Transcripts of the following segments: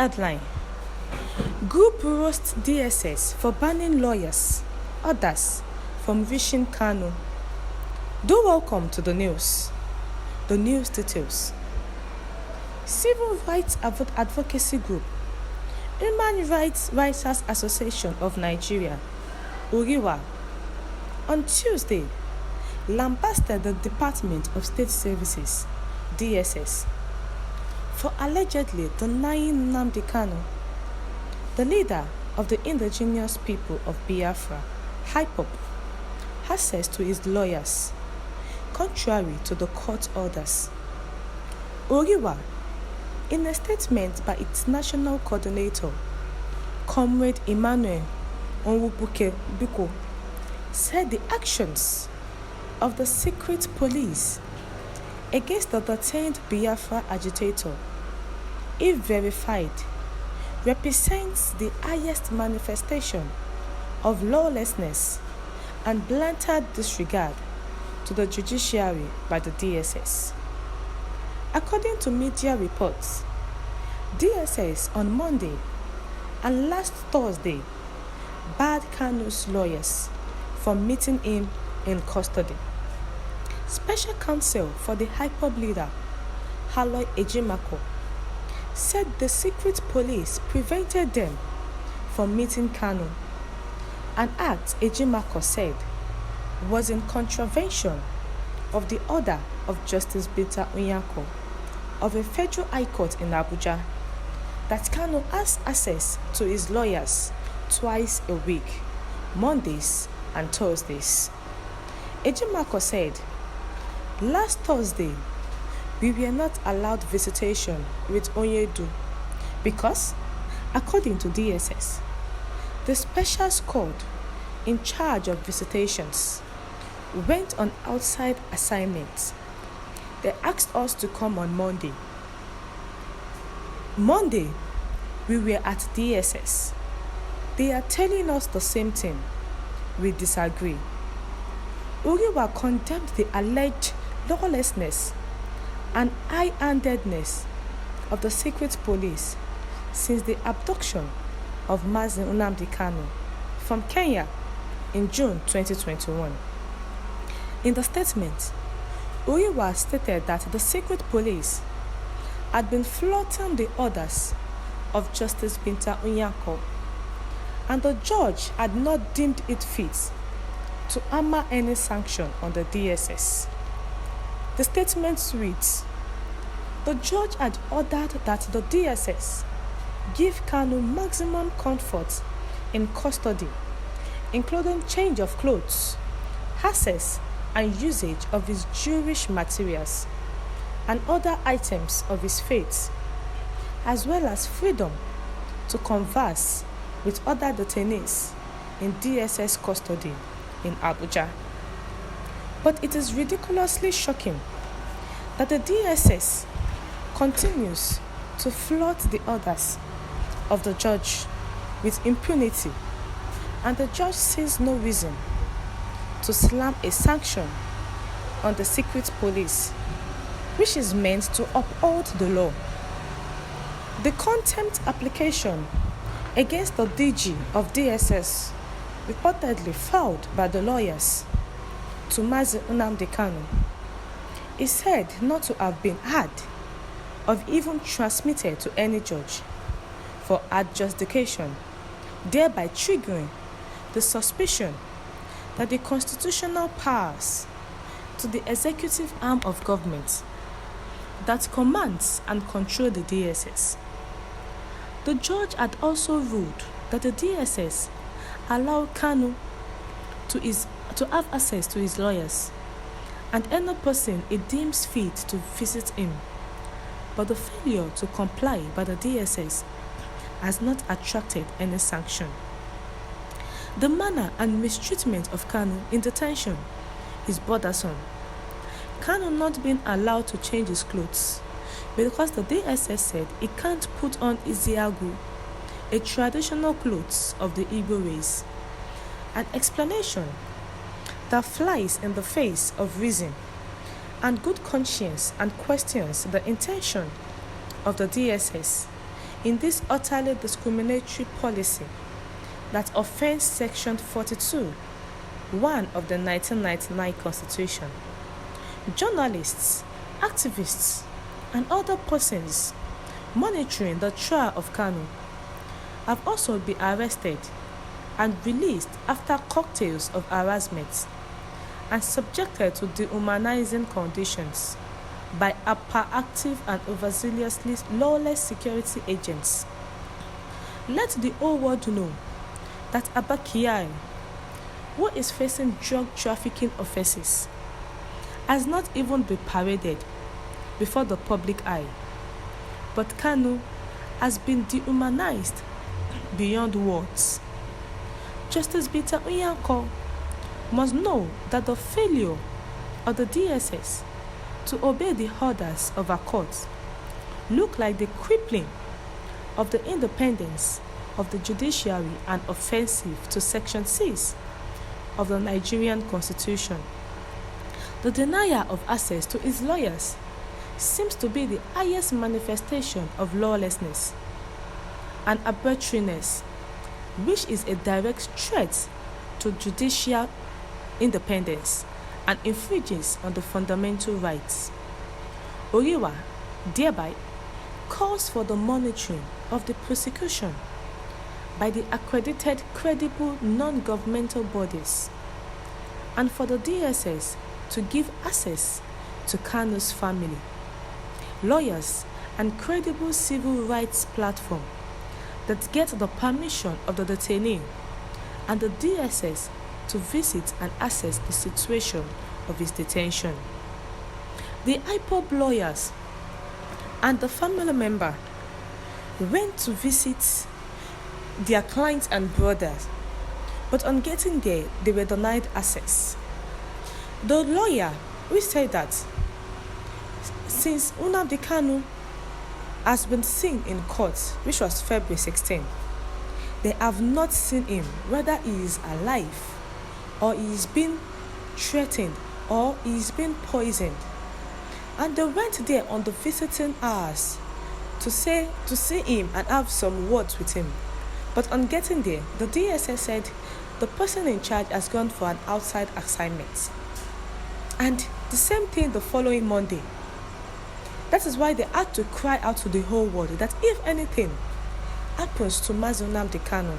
Headline: Group roasts DSS for banning lawyers, others from reaching Kanu. Do welcome to the news. The news details. Civil Rights Advocacy Group, Human Rights Writers Association of Nigeria, Uriwa, on Tuesday, lambasted the Department of State Services, DSS, for allegedly denying Nnamdi Kanu, the leader of the indigenous people of Biafra, IPOB, access to his lawyers, contrary to the court orders. Uriwa, in a statement by its national coordinator, Comrade Emmanuel Onwubuke Biko, said the actions of the secret police against the detained Biafra agitator, if verified, represents the highest manifestation of lawlessness and blatant disregard to the judiciary by the DSS. According to media reports, DSS on Monday and last Thursday barred Kanu's lawyers from meeting him in custody. Special counsel for the IPOB leader, Aloy Ejimako, said the secret police prevented them from meeting Kanu, an act Ejimako said was in contravention of the order of Justice Binta Nyako of a federal high court in Abuja that Kanu has access to his lawyers twice a week, Mondays and Thursdays. Ejimako said, "Last Thursday, we were not allowed visitation with Onyedu because, according to DSS, the special squad in charge of visitations went on outside assignments. They asked us to come on Monday. Monday, we were at DSS. They are telling us the same thing. We disagree." Uriwa condemned the alleged lawlessness and high-handedness of the secret police since the abduction of Mazi Nnamdi Kanu from Kenya in June 2021. In the statement, Uriwa stated that the secret police had been flouting the orders of Justice Binta Nyako, and the judge had not deemed it fit to hammer any sanction on the DSS. The statement reads, "The judge had ordered that the DSS give Kanu maximum comfort in custody, including change of clothes, access and usage of his Jewish materials, and other items of his faith, as well as freedom to converse with other detainees in DSS custody in Abuja." But it is ridiculously shocking that the DSS continues to flout the orders of the judge with impunity, and the judge sees no reason to slam a sanction on the secret police, which is meant to uphold the law. The contempt application against the DG of DSS, reportedly filed by the lawyers to Mazi Nnamdi Kanu, is said not to have been heard or even transmitted to any judge for adjudication, thereby triggering the suspicion that the constitutional powers to the executive arm of government that commands and controls the DSS. The judge had also ruled that the DSS allowed Kanu to have access to his lawyers and any person it deems fit to visit him, but the failure to comply by the DSS has not attracted any sanction. The manner and mistreatment of Kanu in detention is bothersome. Kanu not being allowed to change his clothes because the DSS said he can't put on Iziagu, a traditional clothes of the Igbo race, an explanation that flies in the face of reason and good conscience and questions the intention of the DSS in this utterly discriminatory policy that offends Section 42, 1 of the 1999 Constitution. Journalists, activists, and other persons monitoring the trial of Kanu have also been arrested and released after cocktails of harassment and subjected to dehumanizing conditions by hyperactive and overzealously lawless security agents. Let the whole world know that Abba Kyari, who is facing drug trafficking offenses, has not even been paraded before the public eye, but Kanu has been dehumanized beyond words. Justice Bita Unyanko must know that the failure of the DSS to obey the orders of our courts look like the crippling of the independence of the judiciary and offensive to Section 6 of the Nigerian Constitution. The denial of access to his lawyers seems to be the highest manifestation of lawlessness and arbitrariness, which is a direct threat to judicial independence and infringes on the fundamental rights. Oriwa thereby calls for the monitoring of the prosecution by the accredited credible non-governmental bodies and for the DSS to give access to Kanu's family, lawyers, and credible civil rights platform that get the permission of the detainee and the DSS to visit and assess the situation of his detention. The IPOB lawyers and the family member went to visit their clients and brothers, but on getting there, they were denied access. The lawyer, we said that since Nnamdi Kanu has been seen in court, which was February 16, they have not seen him, whether he is alive or he is being threatened or he is being poisoned. And they went there on the visiting hours to see him and have some words with him. But on getting there, the DSS said the person in charge has gone for an outside assignment. And the same thing the following Monday. That is why they had to cry out to the whole world that if anything happens to Mazi Nnamdi Kanu,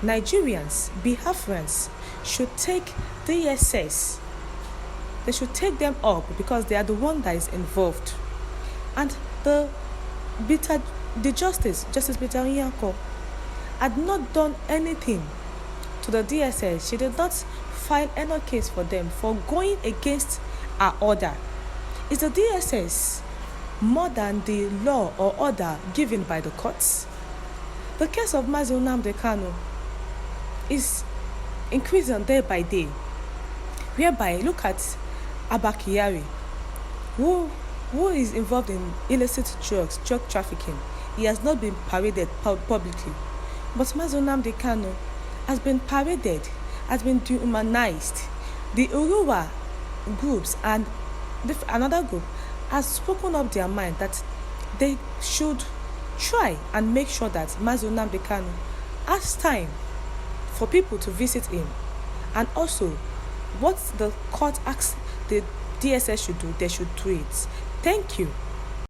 Nigerians, Biafrans should take DSS. They should take them up because they are the one that is involved. And the Justice Bita Unyanko, had not done anything to the DSS. She did not file any case for them for going against her order. Is the DSS more than the law or order given by the courts? The case of Mazi Nnamdi Kanu is increasing day by day, whereby look at Abba Kyari, who is involved in illicit drug trafficking. He has not been paraded publicly. But Mazi Nnamdi Kanu has been paraded, has been dehumanized. The Uruwa groups and another group has spoken up their mind that they should try and make sure that Mazi Nnamdi Kanu has time for people to visit him. And also, what the court asks the DSS should do, they should do it. Thank you.